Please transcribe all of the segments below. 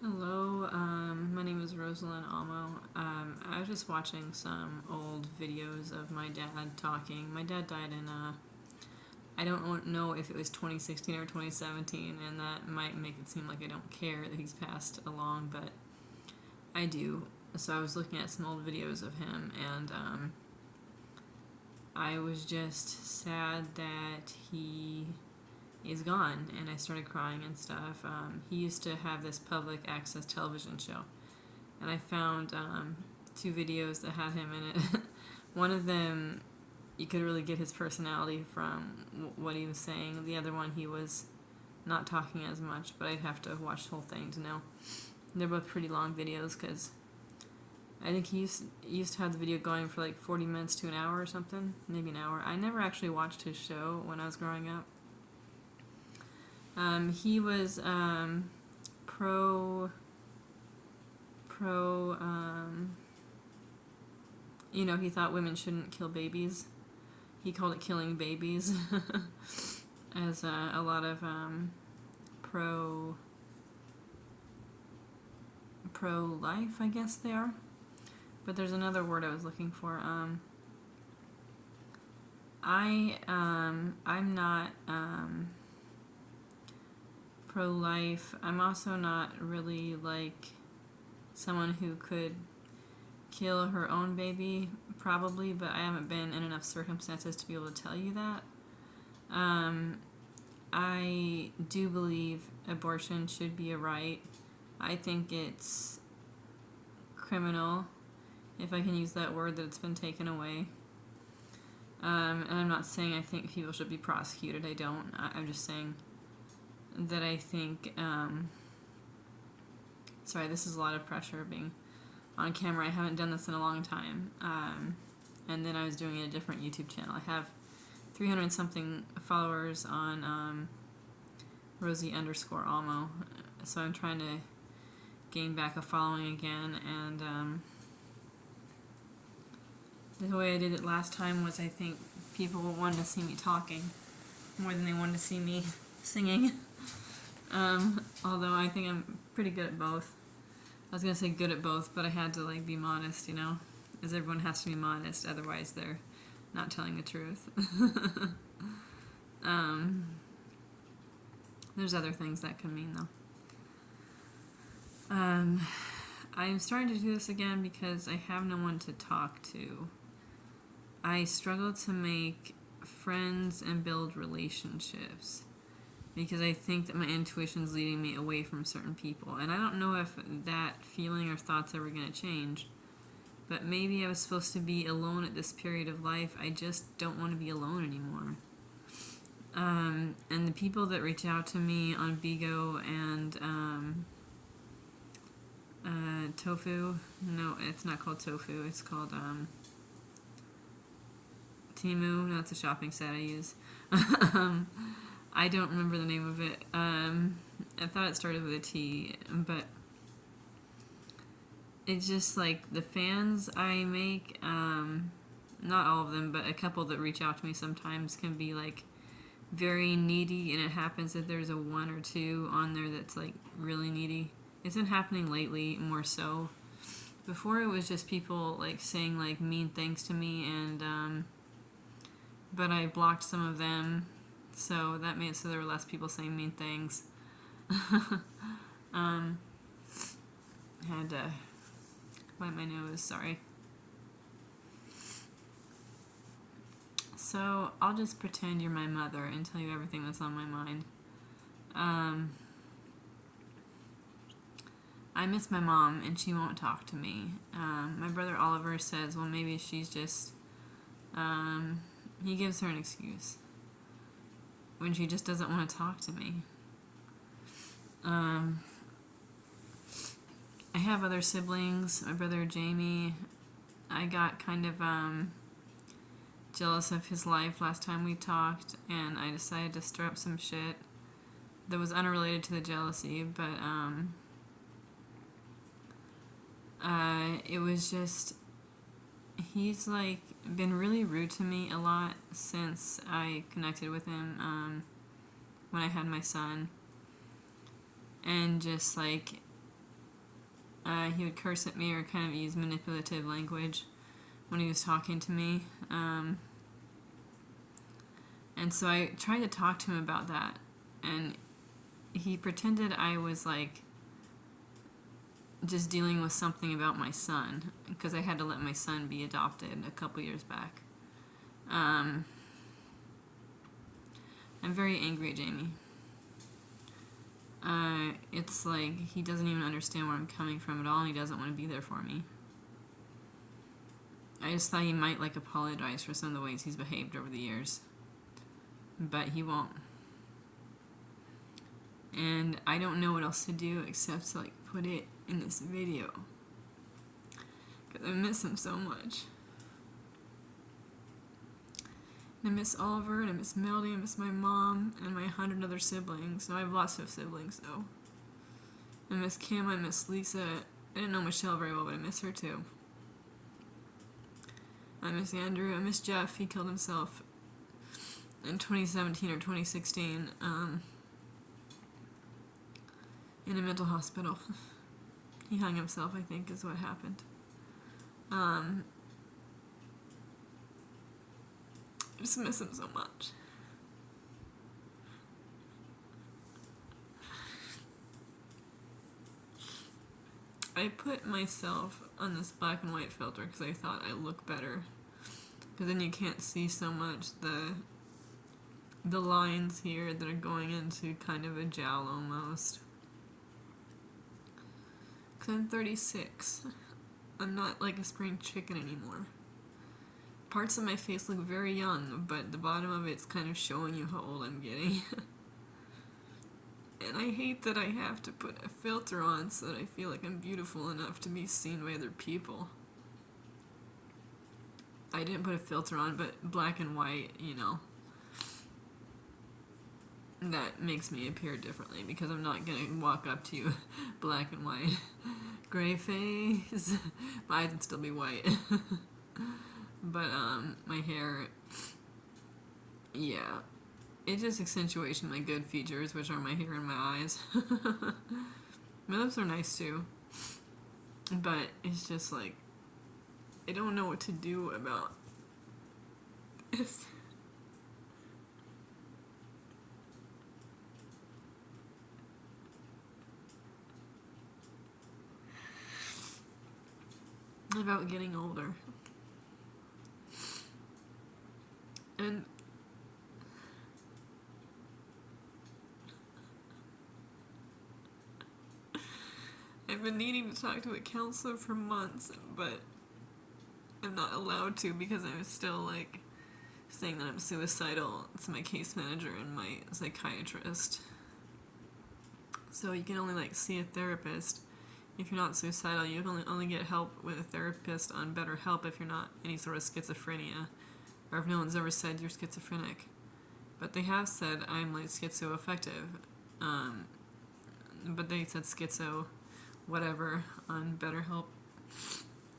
Hello, my name is Rosalind Almo. I was just watching some old videos of my dad talking. My dad died in, I don't know if it was 2016 or 2017, and that might make it seem like I don't care that he's passed along, but I do. So I was looking at some old videos of him, and I was just sad that he is gone, and I started crying and stuff. He used to have this public access television show, and I found two videos that had him in it. One of them, you could really get his personality from what he was saying. The other one, he was not talking as much, but I'd have to watch the whole thing to know. They're both pretty long videos because I think he used to have the video going for like 40 minutes to an hour or something, maybe an hour. I never actually watched his show when I was growing up. He was pro, he thought women shouldn't kill babies. He called it killing babies, as a lot of pro life, I guess they are. But there's another word I was looking for. I'm not pro life. I'm also not really like someone who could kill her own baby, probably, but I haven't been in enough circumstances to be able to tell you that. I do believe abortion should be a right. I think it's criminal, if I can use that word, that it's been taken away. And I'm not saying I think people should be prosecuted. I don't. I'm just saying that I think. Sorry, this is a lot of pressure being on camera. I haven't done this in a long time. And then I was doing it a different YouTube channel. I have 300 something followers on Rosie_Almo. So I'm trying to gain back a following again. And the way I did it last time was, I think people wanted to see me talking more than they wanted to see me singing. Although I think I'm pretty good at both. I was gonna say good at both, but I had to be modest, as everyone has to be modest, otherwise they're not telling the truth. There's other things that can mean though. I'm starting to do this again because I have no one to talk to. I struggle to make friends and build relationships because I think that my intuition is leading me away from certain people. And I don't know if that feeling or thought's ever going to change. But maybe I was supposed to be alone at this period of life. I just don't want to be alone anymore. And the people that reach out to me on Bigo and Tofu, no, it's not called Tofu, it's called Temu. No, it's a shopping site I use. I don't remember the name of it. I thought it started with a T, but it's just like the fans I make, not all of them, but a couple that reach out to me sometimes can be very needy, and it happens that there's a one or two on there that's really needy. It's been happening lately more so. Before it was just people saying mean things to me, and but I blocked some of them, so that made it so there were less people saying mean things. Had to wipe my nose, sorry. So I'll just pretend you're my mother and tell you everything that's on my mind. I miss my mom and she won't talk to me. My brother Oliver says, well, maybe she's just, he gives her an excuse when she just doesn't want to talk to me. I have other siblings. My brother Jamie, I got kind of jealous of his life last time we talked, and I decided to stir up some shit that was unrelated to the jealousy, but it was just, he's been really rude to me a lot since I connected with him when I had my son, and just He would curse at me or kind of use manipulative language when he was talking to me. And so I tried to talk to him about that, and he pretended I was like just dealing with something about my son, because I had to let my son be adopted a couple years back. I'm very angry at Jamie. It's like he doesn't even understand where I'm coming from at all, and he doesn't want to be there for me. I just thought he might like apologize for some of the ways he's behaved over the years, but he won't. And I don't know what else to do except to like put it in this video, because I miss him so much. And I miss Oliver, and I miss Melody, I miss my mom, and my 100 other siblings. So I have lots of siblings, though. I miss Kim, I miss Lisa. I didn't know Michelle very well, but I miss her too. I miss Andrew, I miss Jeff. He killed himself in 2017 or 2016 in a mental hospital. He hung himself, I think, is what happened. I just miss him so much. I put myself on this black and white filter because I thought I look better. Because then you can't see so much the lines here that are going into kind of a jowl almost. Because I'm 36. I'm not like a spring chicken anymore. Parts of my face look very young, but the bottom of it's kind of showing you how old I'm getting. And I hate that I have to put a filter on so that I feel like I'm beautiful enough to be seen by other people. I didn't put a filter on, but black and white, you know, that makes me appear differently, because I'm not gonna walk up to you black and white. Gray face. My eyes would still be white. But my hair, yeah, it just accentuates my good features, which are my hair and my eyes. My lips are nice too, but it's just like, I don't know what to do about this. About getting older. And I've been needing to talk to a counselor for months, but I'm not allowed to because I'm still like saying that I'm suicidal to my case manager and my psychiatrist. So you can only like see a therapist if you're not suicidal. You can only get help with a therapist on BetterHelp if you're not any sort of schizophrenia, or if no one's ever said you're schizophrenic. But they have said I'm like schizoaffective. But they said schizo whatever on BetterHelp.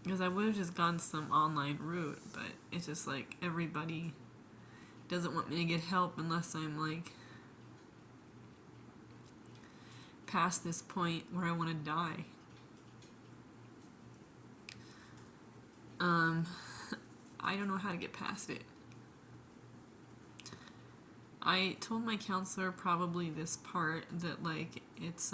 Because I would have just gone some online route, but it's just like everybody doesn't want me to get help unless I'm like past this point where I want to die. I don't know how to get past it. I told my counselor probably this part that like it's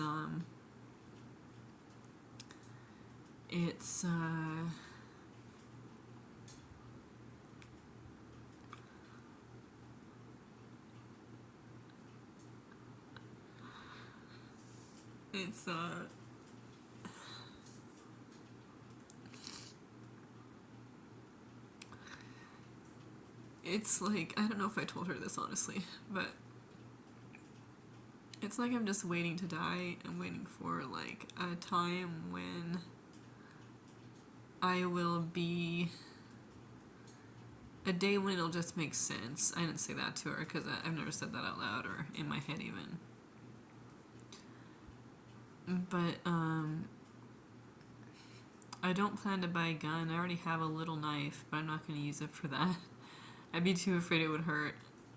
it's like, I don't know if I told her this honestly, but it's like I'm just waiting to die. I'm waiting for like a time when I will be a day when it'll just make sense. I didn't say that to her because I've never said that out loud or in my head even. But I don't plan to buy a gun. I already have a little knife, but I'm not going to use it for that. I'd be too afraid it would hurt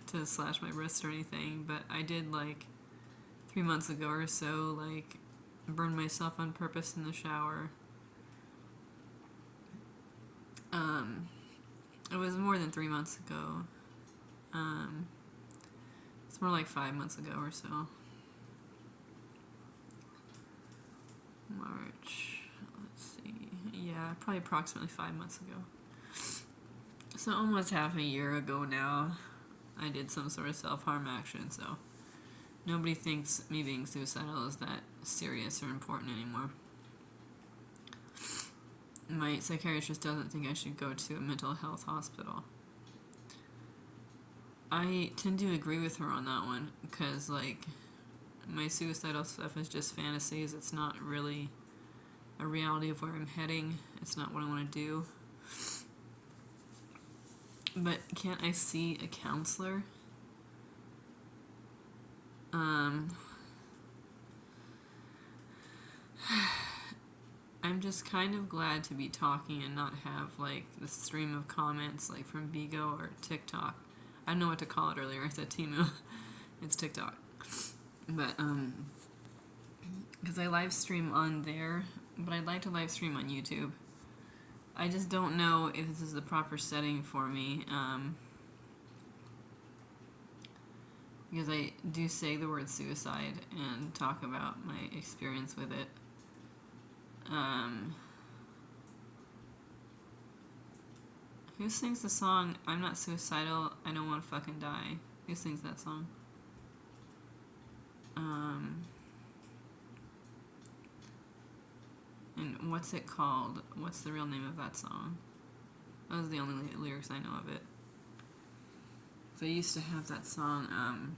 to slash my wrist or anything, but I did like 3 months ago or so like burned myself on purpose in the shower. It was more than 3 months ago. It's more like 5 months ago or so. March, let's see. Yeah, probably approximately 5 months ago. So almost half a year ago now, I did some sort of self-harm action, so nobody thinks me being suicidal is that serious or important anymore. My psychiatrist doesn't think I should go to a mental health hospital. I tend to agree with her on that one, because, like, my suicidal stuff is just fantasies. It's not really a reality of where I'm heading. It's not what I want to do. But can't I see a counselor? I'm just kind of glad to be talking and not have, like, the stream of comments, like, from Bigo or TikTok. I don't know what to call it earlier. I said Temu. It's TikTok. But, because I live stream on there, but I'd like to live stream on YouTube. I just don't know if this is the proper setting for me, because I do say the word suicide and talk about my experience with it. Who sings the song, I'm not suicidal, I don't want to fucking die? Who sings that song? And what's it called? What's the real name of that song? Those are the only lyrics I know of it. So I used to have that song,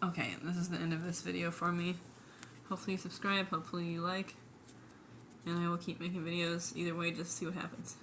okay, this is the end of this video for me. Hopefully you subscribe, hopefully you like, and I will keep making videos. Either way, just see what happens.